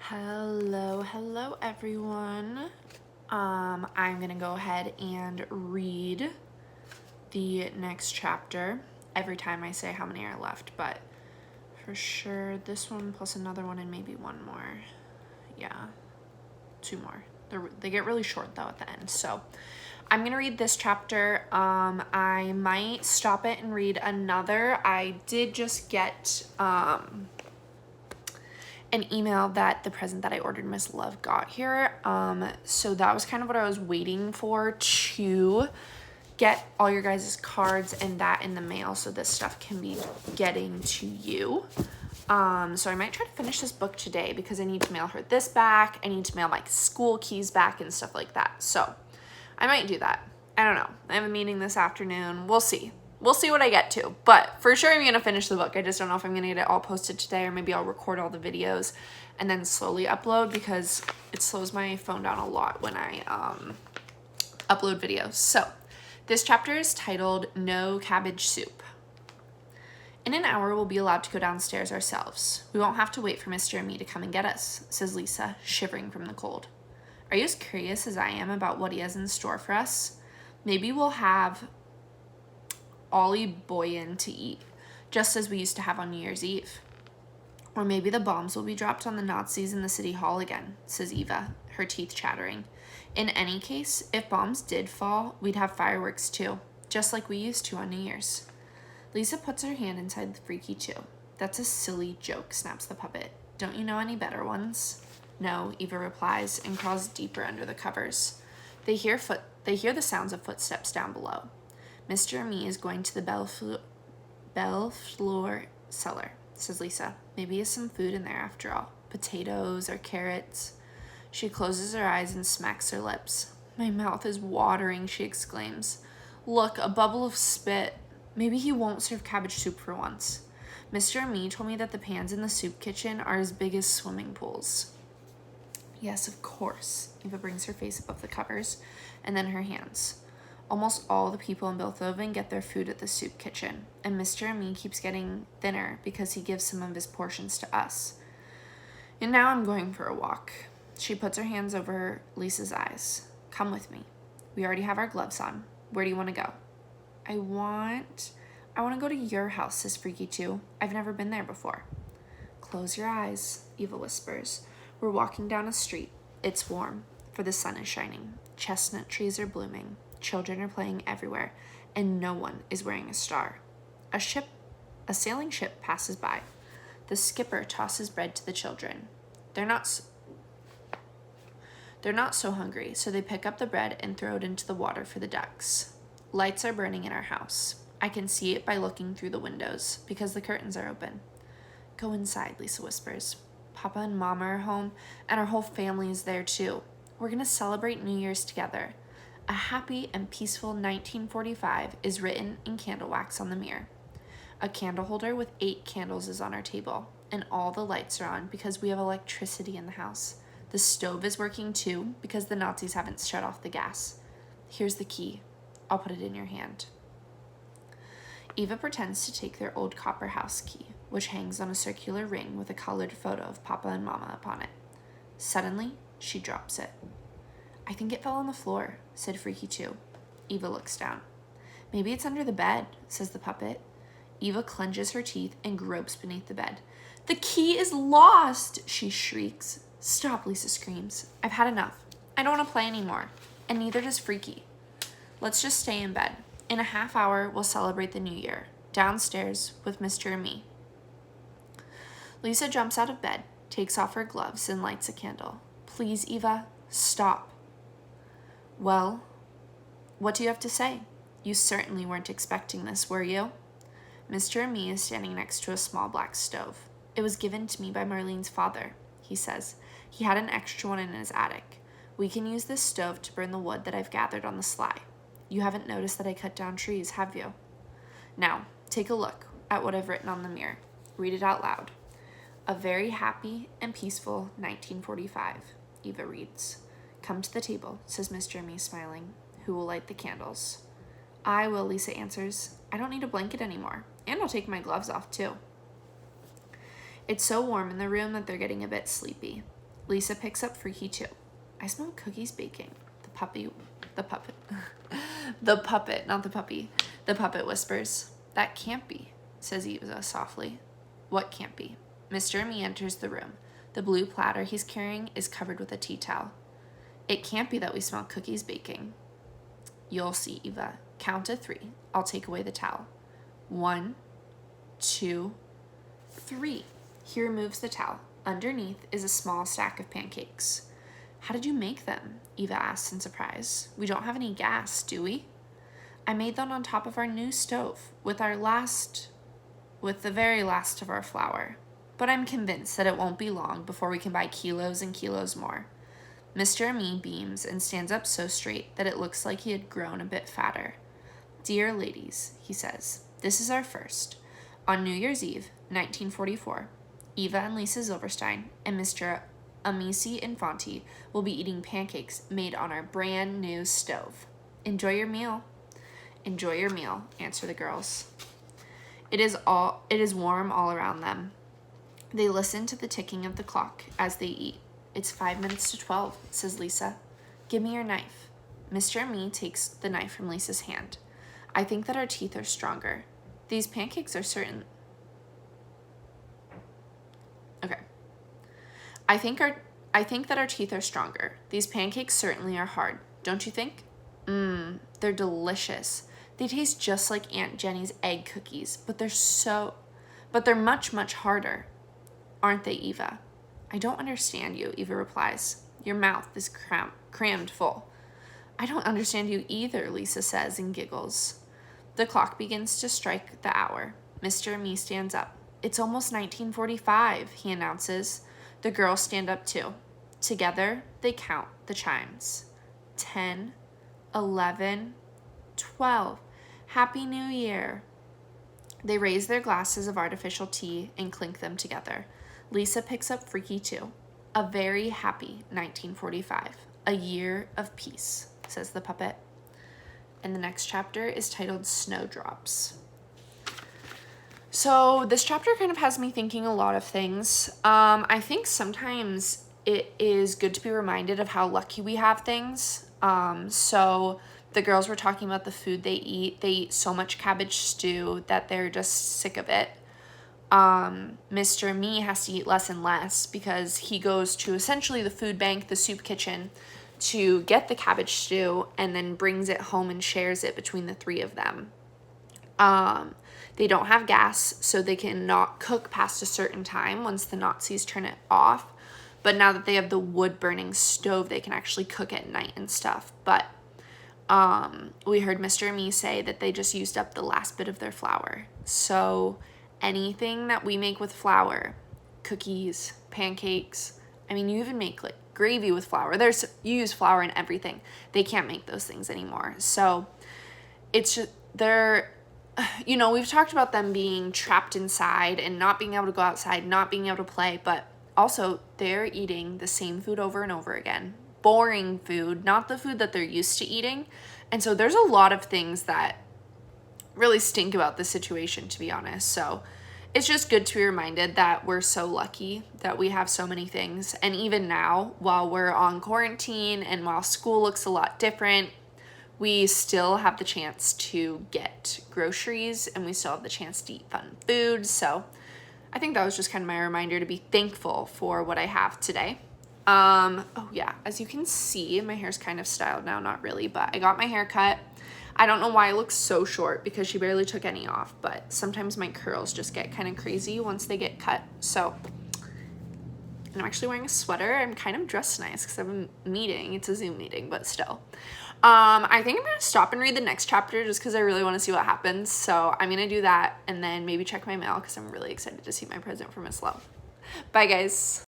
Hello everyone. I'm gonna go ahead and read the next chapter every time I say how many are left, but for sure this one plus another one and maybe one more. Yeah, two more. They get really short though at the end, so I'm gonna read this chapter. I might stop it and read another. I did just get an email that the present that I ordered Miss Love got here. So that was kind of what I was waiting for, to get all your guys' cards and that in the mail so this stuff can be getting to you. So I might try to finish this book today because I need to mail her this back. I need to mail my school keys back and stuff like that. So I might do that. I don't know. I have a meeting this afternoon. We'll see. We'll see what I get to, but for sure I'm gonna finish the book. I just don't know if I'm gonna get it all posted today, or maybe I'll record all the videos and then slowly upload, because it slows my phone down a lot when I upload videos. So this chapter is titled No Cabbage Soup. In an hour, we'll be allowed to go downstairs ourselves. We won't have to wait for Mr. and me to come and get us, says Lisa, shivering from the cold. Are you as curious as I am about what he has in store for us? Maybe we'll have Ollie Boyen to eat, just as we used to have on New Year's Eve. Or maybe the bombs will be dropped on the Nazis in the city hall again, says Eva, her teeth chattering. In any case, if bombs did fall, we'd have fireworks too, just like we used to on New Year's. Lisa puts her hand inside the Freaky 2. That's a silly joke, snaps the puppet. Don't you know any better ones? No, Eva replies, and crawls deeper under the covers. They hear the sounds of footsteps down below. Mr. and me is going to the Bellefleur cellar, says Lisa. Maybe he has some food in there after all. Potatoes or carrots. She closes her eyes and smacks her lips. My mouth is watering, she exclaims. Look, a bubble of spit. Maybe he won't serve cabbage soup for once. Mr. and me told me that the pans in the soup kitchen are as big as swimming pools. Yes, of course. Eva brings her face above the covers, and then her hands. Almost all the people in Bilthoven get their food at the soup kitchen, and Mr. and me keeps getting thinner because he gives some of his portions to us. And now I'm going for a walk. She puts her hands over Lisa's eyes. Come with me. We already have our gloves on. Where do you want to go? I want to go to your house, says Freaky 2. I've never been there before. Close your eyes, Eva whispers. We're walking down a street. It's warm, for the sun is shining. Chestnut trees are blooming. Children are playing everywhere, and no one is wearing a star. A sailing ship passes by. The skipper tosses bread to the children. They're not so hungry, so they pick up the bread and throw it into the water for the ducks. Lights are burning in our house. I can see it by looking through the windows, because the curtains are open. Go inside, Lisa whispers. Papa and Mama are home, and our whole family is there too. We're going to celebrate New Year's together. A happy and peaceful 1945 is written in candle wax on the mirror. A candle holder with 8 candles is on our table, and all the lights are on because we have electricity in the house. The stove is working too because the Nazis haven't shut off the gas. Here's the key. I'll put it in your hand. Eva pretends to take their old copper house key, which hangs on a circular ring with a colored photo of Papa and Mama upon it. Suddenly, she drops it. I think it fell on the floor, said Freaky 2. Eva looks down. Maybe it's under the bed, says the puppet. Eva clenches her teeth and gropes beneath the bed. The key is lost, she shrieks. Stop, Lisa screams. I've had enough. I don't want to play anymore, and neither does Freaky. Let's just stay in bed. In a half hour, we'll celebrate the new year, downstairs with Mr. and me. Lisa jumps out of bed, takes off her gloves, and lights a candle. Please, Eva, stop. Well, what do you have to say? You certainly weren't expecting this, were you? Mr. and me is standing next to a small black stove. It was given to me by Marlene's father, he says. He had an extra one in his attic. We can use this stove to burn the wood that I've gathered on the sly. You haven't noticed that I cut down trees, have you? Now, take a look at what I've written on the mirror. Read it out loud. A very happy and peaceful 1945, Eva reads. Come to the table, says Mr. and me, smiling. Who will light the candles? I will, Lisa answers. I don't need a blanket anymore, and I'll take my gloves off, too. It's so warm in the room that they're getting a bit sleepy. Lisa picks up Freaky too. I smell cookies baking. The puppet, not the puppy. The puppet whispers. That can't be, says Eva softly. What can't be? Mr. Me enters the room. The blue platter he's carrying is covered with a tea towel. It can't be that we smell cookies baking. You'll see, Eva. Count to 3. I'll take away the towel. 1, 2, 3. He removes the towel. Underneath is a small stack of pancakes. How did you make them? Eva asks in surprise. We don't have any gas, do we? I made them on top of our new stove with the very last of our flour. But I'm convinced that it won't be long before we can buy kilos and kilos more. Mr. Me beams and stands up so straight that it looks like he had grown a bit fatter. Dear ladies, he says, this is our first. On New Year's Eve, 1944, Eva and Lisa Silverstein and Mr. Amici Infanti will be eating pancakes made on our brand new stove. Enjoy your meal. Enjoy your meal, answer the girls. It is warm all around them. They listen to the ticking of the clock as they eat. It's 5 minutes to 12, says Lisa. Give me your knife. Mr. Me takes the knife from Lisa's hand. I think that our teeth are stronger. These pancakes are certain. Okay. I think that our teeth are stronger. These pancakes certainly are hard. Don't you think? They're delicious. They taste just like Aunt Jenny's egg cookies, but they're much, much harder. Aren't they, Eva? I don't understand you, Eva replies. Your mouth is crammed full. I don't understand you either, Lisa says and giggles. The clock begins to strike the hour. Mr. Me stands up. It's almost 1945, he announces. The girls stand up too. Together, they count the chimes. 10, 11, 12. Happy New Year. They raise their glasses of artificial tea and clink them together. Lisa picks up Freaky too. A very happy 1945. A year of peace, says the puppet. And the next chapter is titled Snowdrops. So this chapter kind of has me thinking a lot of things. I think sometimes it is good to be reminded of how lucky we have things. So the girls were talking about the food they eat. They eat so much cabbage stew that they're just sick of it. Mr. Me has to eat less and less because he goes to essentially the food bank, the soup kitchen, to get the cabbage stew and then brings it home and shares it between the 3 of them. They don't have gas, so they cannot cook past a certain time once the Nazis turn it off. But now that they have the wood-burning stove, they can actually cook at night and stuff. But we heard Mr. Me say that they just used up the last bit of their flour. So anything that we make with flour, cookies, pancakes, I mean, you even make like gravy with flour. You use flour in everything. They can't make those things anymore. So it's just, we've talked about them being trapped inside and not being able to go outside, not being able to play, but also they're eating the same food over and over again. Boring food, not the food that they're used to eating. And so there's a lot of things that really stink about this situation, to be honest. So it's just good to be reminded that we're so lucky that we have so many things. And even now, while we're on quarantine and while school looks a lot different, we still have the chance to get groceries and we still have the chance to eat fun food. So I think that was just kind of my reminder to be thankful for what I have today. Oh yeah, as you can see, my hair's kind of styled now, not really, but I got my hair cut. I don't know why it looks so short because she barely took any off, but sometimes my curls just get kind of crazy once they get cut. So I'm actually wearing a sweater. I'm kind of dressed nice because I have a meeting. It's a Zoom meeting, but still. I think I'm going to stop and read the next chapter just because I really want to see what happens. So I'm going to do that and then maybe check my mail because I'm really excited to see my present for Miss Love. Bye, guys.